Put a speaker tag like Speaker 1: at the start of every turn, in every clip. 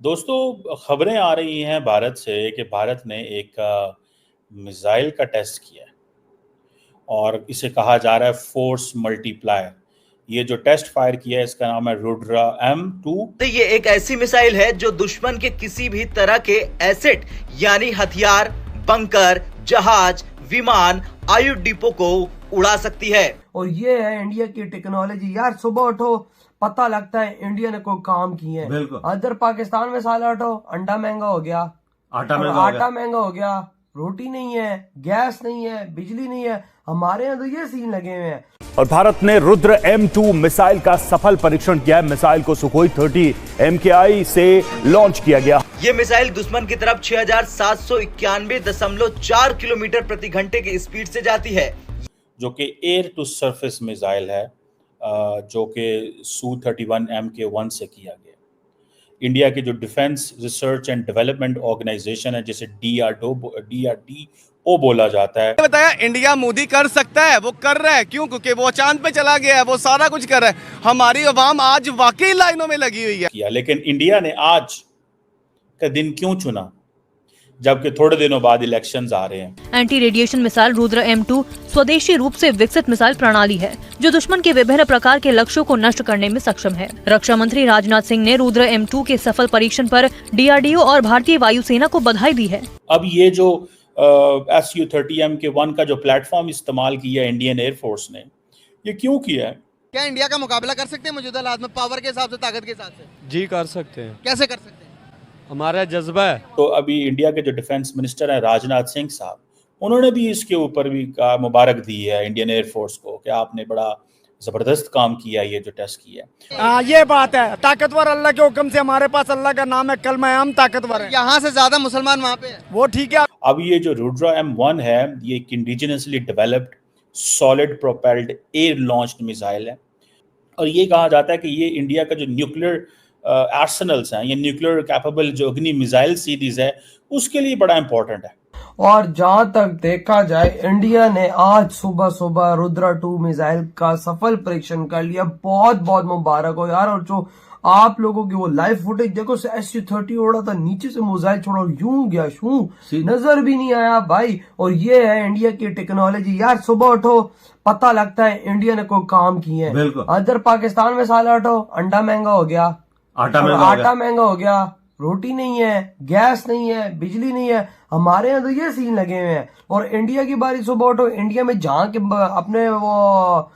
Speaker 1: दोस्तों, खबरें आ रही हैं भारत से कि भारत ने एक मिसाइल का टेस्ट किया है और इसे कहा जा रहा है फोर्स मल्टीप्लायर। ये जो टेस्ट फायर किया है इसका नाम है रुद्रा M2।
Speaker 2: तो ये एक ऐसी मिसाइल है जो दुश्मन के किसी भी तरह के एसेट यानी हथियार, बंकर, जहाज, विमान, आयुध डिपो को उड़ा सकती है।
Speaker 3: और ये है इंडिया की टेक्नोलॉजी। यार सुबह उठो पता लगता है इंडिया ने कोई काम किए हैं।
Speaker 4: बिल्कुल।
Speaker 3: अदर पाकिस्तान में साला उठो अंडा महंगा हो गया,
Speaker 4: आटा
Speaker 3: महंगा हो गया, रोटी नहीं है, गैस नहीं है, बिजली नहीं है। हमारे यहाँ तो ये सीन लगे हुए हैं।
Speaker 5: और भारत ने रुद्र M2 मिसाइल का सफल परीक्षण किया है। मिसाइल को सुखोई 30 MKI से लॉन्च किया गया।
Speaker 2: ये मिसाइल दुश्मन की तरफ 6791.4 किलोमीटर प्रति घंटे की स्पीड से जाती है,
Speaker 1: जो कि एयर टू सरफेस मिसाइल है, जो कि Su-31 Mk1 से किया गया। इंडिया की जो defence research and development organisation है, जिसे DRDO बोला जाता है,
Speaker 6: बताया इंडिया मोदी कर सकता है, वो कर रहा है। क्यों? क्योंकि वो चांद पे चला गया है, वो सारा कुछ कर रहा है। हमारी अवाम आज वाकई लाइनों में लगी हुई है
Speaker 1: किया। लेकिन इंडिया ने आज का दिन क्यों चुना जबकि थोड़े दिनों बाद इलेक्शंस आ रहे हैं?
Speaker 7: Anti radiation missile Rudra M2 स्वदेशी रूप से विकसित मिसाइल प्रणाली है जो दुश्मन के विभिन्न प्रकार के लक्ष्यों को नष्ट करने में सक्षम है। रक्षा मंत्री राजनाथ सिंह ने रुद्र M2 के सफल परीक्षण पर DRDO और भारतीय वायुसेना को बधाई दी है।
Speaker 1: अब ये जो Su-30 Mk1 का जो प्लेटफॉर्म इस्तेमाल किया इंडियन एयरफोर्स ने, ये क्यों किया है?
Speaker 6: क्या इंडिया का मुकाबला कर सकते हैं मौजूदा हालात में, पावर के हिसाब से, ताकत के हिसाब से?
Speaker 8: जी कर सकते हैं।
Speaker 6: कैसे कर सकते हैं?
Speaker 8: हमारा जज्बा है।
Speaker 1: तो अभी इंडिया के जो डिफेंस मिनिस्टर हैं राजनाथ सिंह साहब, उन्होंने भी इसके ऊपर भी मुबारक दी है इंडियन एयरफोर्स को कि आपने बड़ा जबरदस्त काम किया, ये जो टेस्ट किया।
Speaker 6: ये बात है, ताकतवर अल्लाह के हुक्म से हमारे पास अल्लाह का नाम है, कलमा हम ताकतवर है। यहाँ से ज्यादा मुसलमान वहाँ पे है, वो ठीक है।
Speaker 1: अब ये जो रुद्रा M1 है, ये एक indigenously developed solid propelled air launched missile है और ये कहा जाता है कि ये इंडिया का जो न्यूक्लियर आर्सेनल्स हैं, ये न्यूक्लियर कैपेबल जो अग्नि मिसाइल सीरीज है, उसके लिए बड़ा इंपॉर्टेंट है।
Speaker 3: और जहां तक देखा जाए इंडिया ने आज सुबह सुबह रुद्रा 2 मिसाइल का सफल परीक्षण कर लिया। बहुत बहुत मुबारक हो यार। और जो आप लोगों की वो लाइव फुटेज देखो, Su-30 उड़ा था, नीचे से मिसाइल छोड़ा यूं गया, नजर भी नहीं आया भाई। और ये है इंडिया की टेक्नोलॉजी। यार सुबह उठो पता लगता है इंडिया ने कोई काम किए हैं। अदर पाकिस्तान में साला उठो अंडा महंगा हो गया, आटा महंगा हो गया, रोटी नहीं है, गैस नहीं है, बिजली नहीं है। हमारे यहाँ तो ये सीन लगे हुए हैं। और इंडिया की बारी सुबह उठो, इंडिया में जहाँ के अपने वो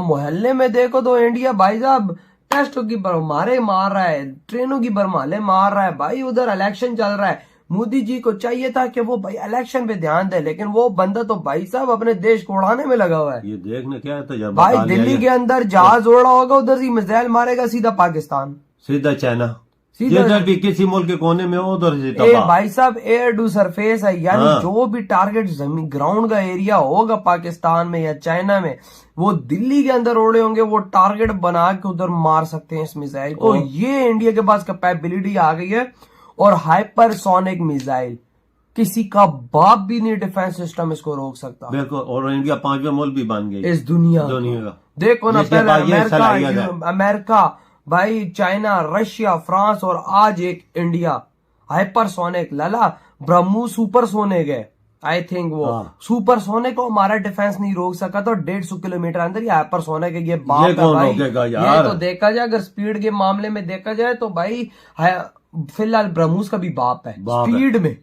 Speaker 3: मोहल्ले में देखो तो इंडिया भाई साहब टेस्टों की बरमारे मार रहा है, ट्रेनों की बरमाले मार रहा है भाई। उधर इलेक्शन चल रहा है, मोदी जी को चाहिए था कि वो भाई इलेक्शन पे ध्यान दे, लेकिन वो बंदा तो भाई साहब अपने देश को उड़ाने में लगा हुआ है।
Speaker 4: ये देखने क्या है
Speaker 3: भाई दिल्ली के अंदर जहाज उड़ा होगा, उधर से मिसाइल मारेगा सीधा पाकिस्तान,
Speaker 4: सीधा चाइना, जिधर भी किसी मुल्क के कोने में हो उधर से
Speaker 3: भाई साहब एयर टू सरफेस है। यानी जो भी टारगेट जमीन ग्राउंड का एरिया होगा पाकिस्तान में या चाइना में, वो दिल्ली के अंदर उड़े होंगे, वो टारगेट बना के उधर मार सकते हैं इस मिसाइल को। ये इंडिया के पास कैपेबिलिटी आ गई है। और हाइपरसोनिक मिसाइल, किसी का बाप भी नहीं डिफेंस सिस्टम इसको रोक सकता।
Speaker 4: बिल्कुल। और इंडिया 5वां मुल्क भी बन गई
Speaker 3: इस दुनिया
Speaker 4: का।
Speaker 3: देखो ना, पहले अमेरिका भाई, चाइना, रशिया, फ्रांस और आज एक इंडिया। हाइपरसोनिक लला ब्रह्मोस सुपरसोनिक है, आई थिंक वो सुपरसोनिक को हमारा डिफेंस नहीं रोक सका, तो 150 किलोमीटर अंदर ये हाइपरसोनिक है। ये बाप है भाई। ये तो देखा जाए अगर स्पीड के मामले में देखा जाए तो भाई फिलहाल ब्रह्मोस का भी बाप है स्पीड में।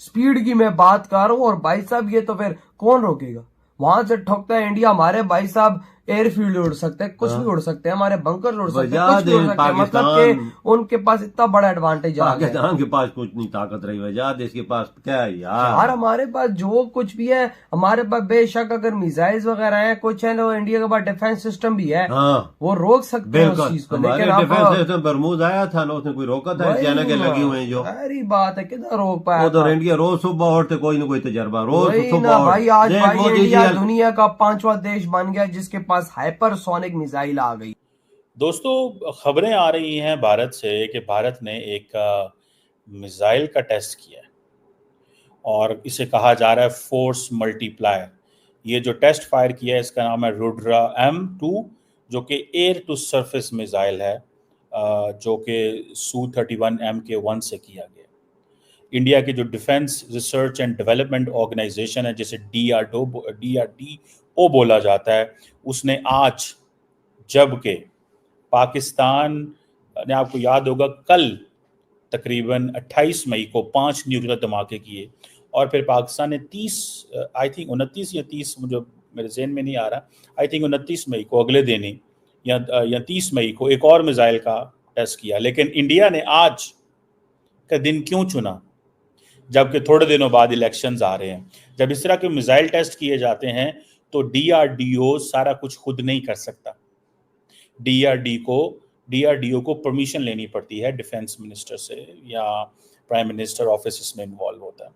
Speaker 3: स्पीड की मैं बात कर रहा हूँ। और भाई साहब ये तो फिर कौन रोकेगा? वहां से ठोकता है इंडिया। हमारे भाई साहब एयरफील्ड उड़ सकते हैं, कुछ भी उड़ सकते हैं, हमारे बंकर उड़ सकते हैं, कुछ भी उड़ सकते हैं। मतलब कि उनके पास इतना बड़ा एडवांटेज आ गया।
Speaker 4: पाकिस्तान के पास कुछ नहीं ताकत रही, वजह देश के पास क्या है
Speaker 3: यार। हमारे पास जो कुछ भी है, हमारे पास बेशक अगर मिसाइल्स वगैरह हैं कुछ है, तो इंडिया के पास डिफेंस सिस्टम भी है, वो रोक सकते हैं उस चीज को। लेकिन
Speaker 4: डिफेंस सिस्टम बरमूद आया था ना, उसने कोई रोका था? चाइना के लगी हुए जो
Speaker 3: सारी बात है, किधर रोक पाया?
Speaker 4: उधर इंडिया रोज सुबह उठते कोई ना कोई तजर्बा, रोज सुबह
Speaker 3: भाई। आज भाई इंडिया दुनिया का 5वां देश बन गया जिसके पास हाइपरसोनिक मिसाइल आ गई।
Speaker 1: दोस्तों, खबरें आ रही हैं भारत से कि भारत ने एक मिसाइल का टेस्ट किया है और इसे कहा जा रहा है फोर्स मल्टीप्लायर। ये जो टेस्ट फायर किया है इसका नाम है रुद्रा M2, जो कि एयर टू सरफेस मिसाइल है, जो कि Su-31 Mk-1 से किया गया। इंडिया के जो defence research and development organisation है, जिसे DRDO बोला जाता है, उसने आज, जबकि पाकिस्तान ने, आपको याद होगा, कल तकरीबन 28 मई को 5 न्यूक्लियर धमाके किए, और फिर पाकिस्तान ने 29 या 30, मुझे मेरे ज़हन में नहीं आ रहा, आई थिंक 29 मई को, अगले दिन ही, या 30 मई को एक और मिसाइल का टेस्ट किया। लेकिन इंडिया ने आज का दिन क्यों चुना, जबकि थोड़े दिनों बाद इलेक्शंस आ रहे हैं? जब इस तरह के मिसाइल टेस्ट किए जाते हैं तो DRDO सारा कुछ खुद नहीं कर सकता। DRDO को परमिशन लेनी पड़ती है डिफेंस मिनिस्टर से, या प्राइम मिनिस्टर ऑफिस इसमें इन्वॉल्व होता है।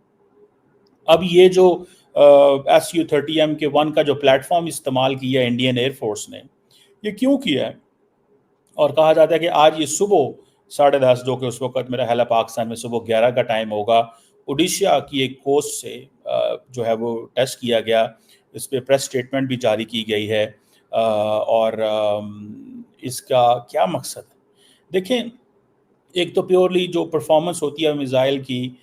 Speaker 1: अब ये जो Su-30 Mk-1 का जो प्लेटफॉर्म इस्तेमाल किया इंडियन एयरफोर्स ने, ये क्यों किया है? और कहा जाता है कि आज ये सुबह 10:30, जो कि उस वक्त मेरा ख्याल है पाकिस्तान में सुबह 11 का टाइम होगा, उड़ीसा की एक कोस्ट से जो है वो टेस्ट किया गया। इस पर प्रेस स्टेटमेंट भी जारी की गई है। और इसका क्या मकसद है? देखें, एक तो प्योरली जो परफॉर्मेंस होती है मिसाइल की,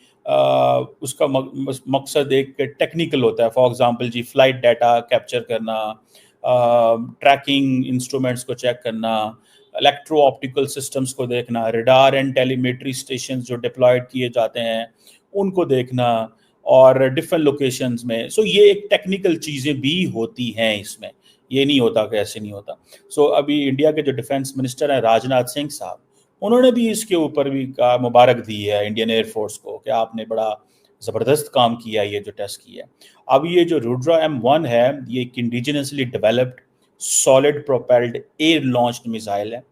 Speaker 1: उसका मकसद एक टेक्निकल होता है। फॉर एग्जांपल जी, फ्लाइट डाटा कैप्चर करना, ट्रैकिंग इंस्ट्रूमेंट्स को चेक करना, इलेक्ट्रो ऑप्टिकल सिस्टम्स को देखना, रडार एंड टेलीमेट्री स्टेशंस जो डिप्लॉयड किए जाते हैं उनको देखना, और डिफरेंट लोकेशंस में। सो ये एक टेक्निकल चीज़ें भी होती हैं इसमें, ये नहीं होता कि ऐसे नहीं होता। सो अभी इंडिया के जो डिफेंस मिनिस्टर हैं राजनाथ सिंह साहब, उन्होंने भी इसके ऊपर भी कहा, मुबारक दी है इंडियन एयरफोर्स को कि आपने बड़ा ज़बरदस्त काम किया, ये जो टेस्ट किया। अब ये जो रुद्रा M1 है, ये एक indigenously developed solid propelled air launched missile है,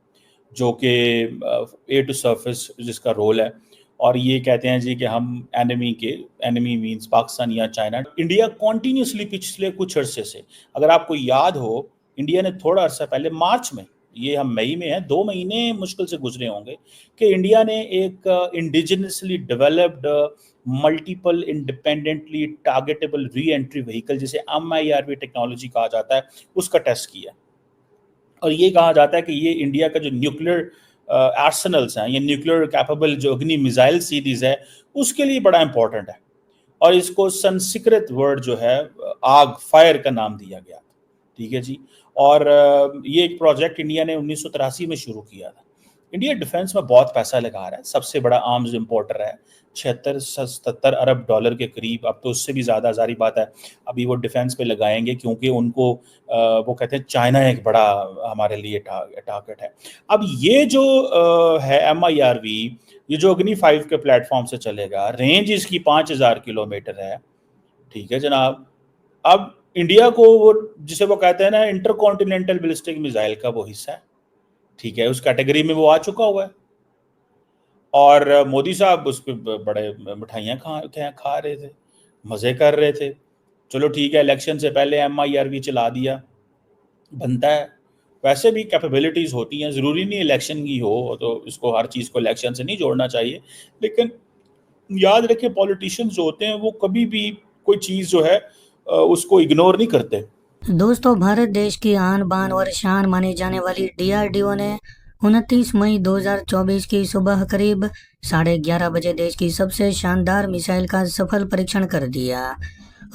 Speaker 1: जो कि एयर टू सरफेस जिसका रोल है। और ये कहते हैं जी कि हम एनिमी मींस पाकिस्तान या चाइना, इंडिया कॉन्टीन्यूसली पिछले कुछ अरसे से, अगर आपको याद हो, इंडिया ने थोड़ा अर्सा पहले मार्च में, ये हम मई में हैं, 2 महीने मुश्किल से गुजरे होंगे, कि इंडिया ने एक indigenously developed multiple independently targetable re entry vehicle, जिसे MIRV टेक्नोलॉजी कहा जाता है, उसका टेस्ट किया। और ये कहा जाता है कि ये इंडिया का जो न्यूक्लियर आर्सेनल्स हैं, ये न्यूक्लियर कैपेबल जो अग्नि मिसाइल सीरीज है, उसके लिए बड़ा इंपॉर्टेंट है। और इसको संस्कृत वर्ड जो है आग, फायर का नाम दिया गया। ठीक है जी। और ये एक प्रोजेक्ट इंडिया ने 1983 में शुरू किया था। इंडिया डिफेंस में बहुत पैसा लगा रहा है, सबसे बड़ा आर्म्स इंपोर्टर है, 76-77 अरब डॉलर के करीब। अब तो उससे भी ज़्यादा, जारी बात है, अभी वो डिफेंस पे लगाएंगे, क्योंकि उनको वो कहते हैं चाइना एक बड़ा हमारे लिए टारगेट है। अब ये जो है MIRV, ये जो अग्नि 5 के प्लेटफॉर्म से चलेगा, रेंज इसकी 5000 किलोमीटर है। ठीक है जनाब। अब इंडिया को वो, जिसे वो कहते हैं ना, इंटरकॉन्टिनेंटल बैलिस्टिक मिसाइल का वो हिस्सा है। ठीक है, उस कैटेगरी में वो आ चुका हुआ है। और मोदी साहब उस पर बड़े मिठाइयाँ खा रहे थे, मज़े कर रहे थे। चलो ठीक है, इलेक्शन से पहले MIRV चला दिया, बनता है। वैसे भी कैपेबिलिटीज़ होती हैं, ज़रूरी नहीं इलेक्शन की हो, तो इसको हर चीज़ को इलेक्शन से नहीं जोड़ना चाहिए। लेकिन याद रखें, पॉलिटिशियंस जो होते हैं वो कभी भी कोई चीज़ जो है उसको इग्नोर नहीं करते।
Speaker 9: दोस्तों, भारत देश की आन बान और शान मानी जाने वाली DRDO ने 29 मई 2024 की सुबह करीब 11:30 बजे देश की सबसे शानदार मिसाइल का सफल परीक्षण कर दिया।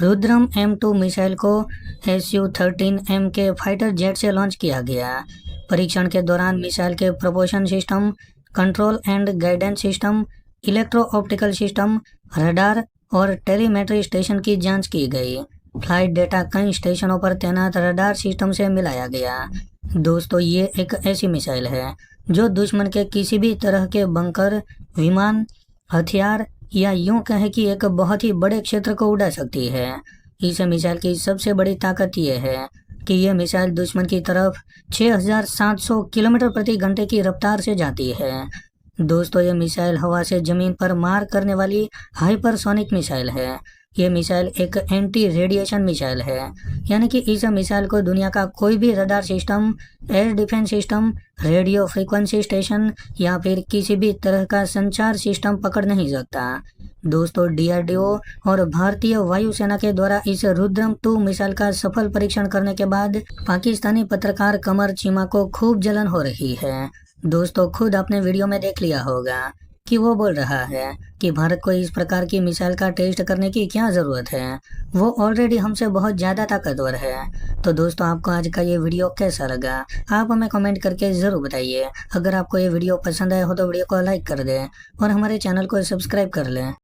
Speaker 9: रुद्रम M2 मिसाइल को Su-13 Mk फाइटर जेट से लॉन्च किया गया। परीक्षण के दौरान मिसाइल के propulsion system, control and guidance system, electro optical system, radar और टेलीमेट्री स्टेशन की जांच की गई। फ्लाइट डेटा कई स्टेशनों पर तैनात रडार सिस्टम से मिलाया गया। दोस्तों, ये एक ऐसी मिसाइल है जो दुश्मन के किसी भी तरह के बंकर, विमान, हथियार या यूं कहे कि एक बहुत ही बड़े क्षेत्र को उड़ा सकती है। इस मिसाइल की सबसे बड़ी ताकत ये है कि यह मिसाइल दुश्मन की तरफ 6700 किलोमीटर प्रति घंटे की रफ्तार से जाती है। दोस्तों, ये मिसाइल हवा से जमीन पर मार करने वाली हाइपरसोनिक मिसाइल है। ये मिसाइल एक एंटी रेडिएशन मिसाइल है, यानी कि इस मिसाइल को दुनिया का कोई भी radar system, air defence system, radio frequency station या फिर किसी भी तरह का संचार सिस्टम पकड़ नहीं सकता। दोस्तों, DRDO और भारतीय वायुसेना के द्वारा इस रुद्रम 2 मिसाइल का सफल परीक्षण करने के बाद पाकिस्तानी पत्रकार कमर चीमा को खूब जलन हो रही है। दोस्तों खुद आपने वीडियो में देख लिया होगा कि वो बोल रहा है कि भारत को इस प्रकार की मिसाइल का टेस्ट करने की क्या ज़रूरत है, वो ऑलरेडी हमसे बहुत ज़्यादा ताकतवर है। तो दोस्तों आपको आज का ये वीडियो कैसा लगा, आप हमें कमेंट करके ज़रूर बताइए। अगर आपको ये वीडियो पसंद आया हो तो वीडियो को लाइक कर दें और हमारे चैनल को सब्सक्राइब कर लें।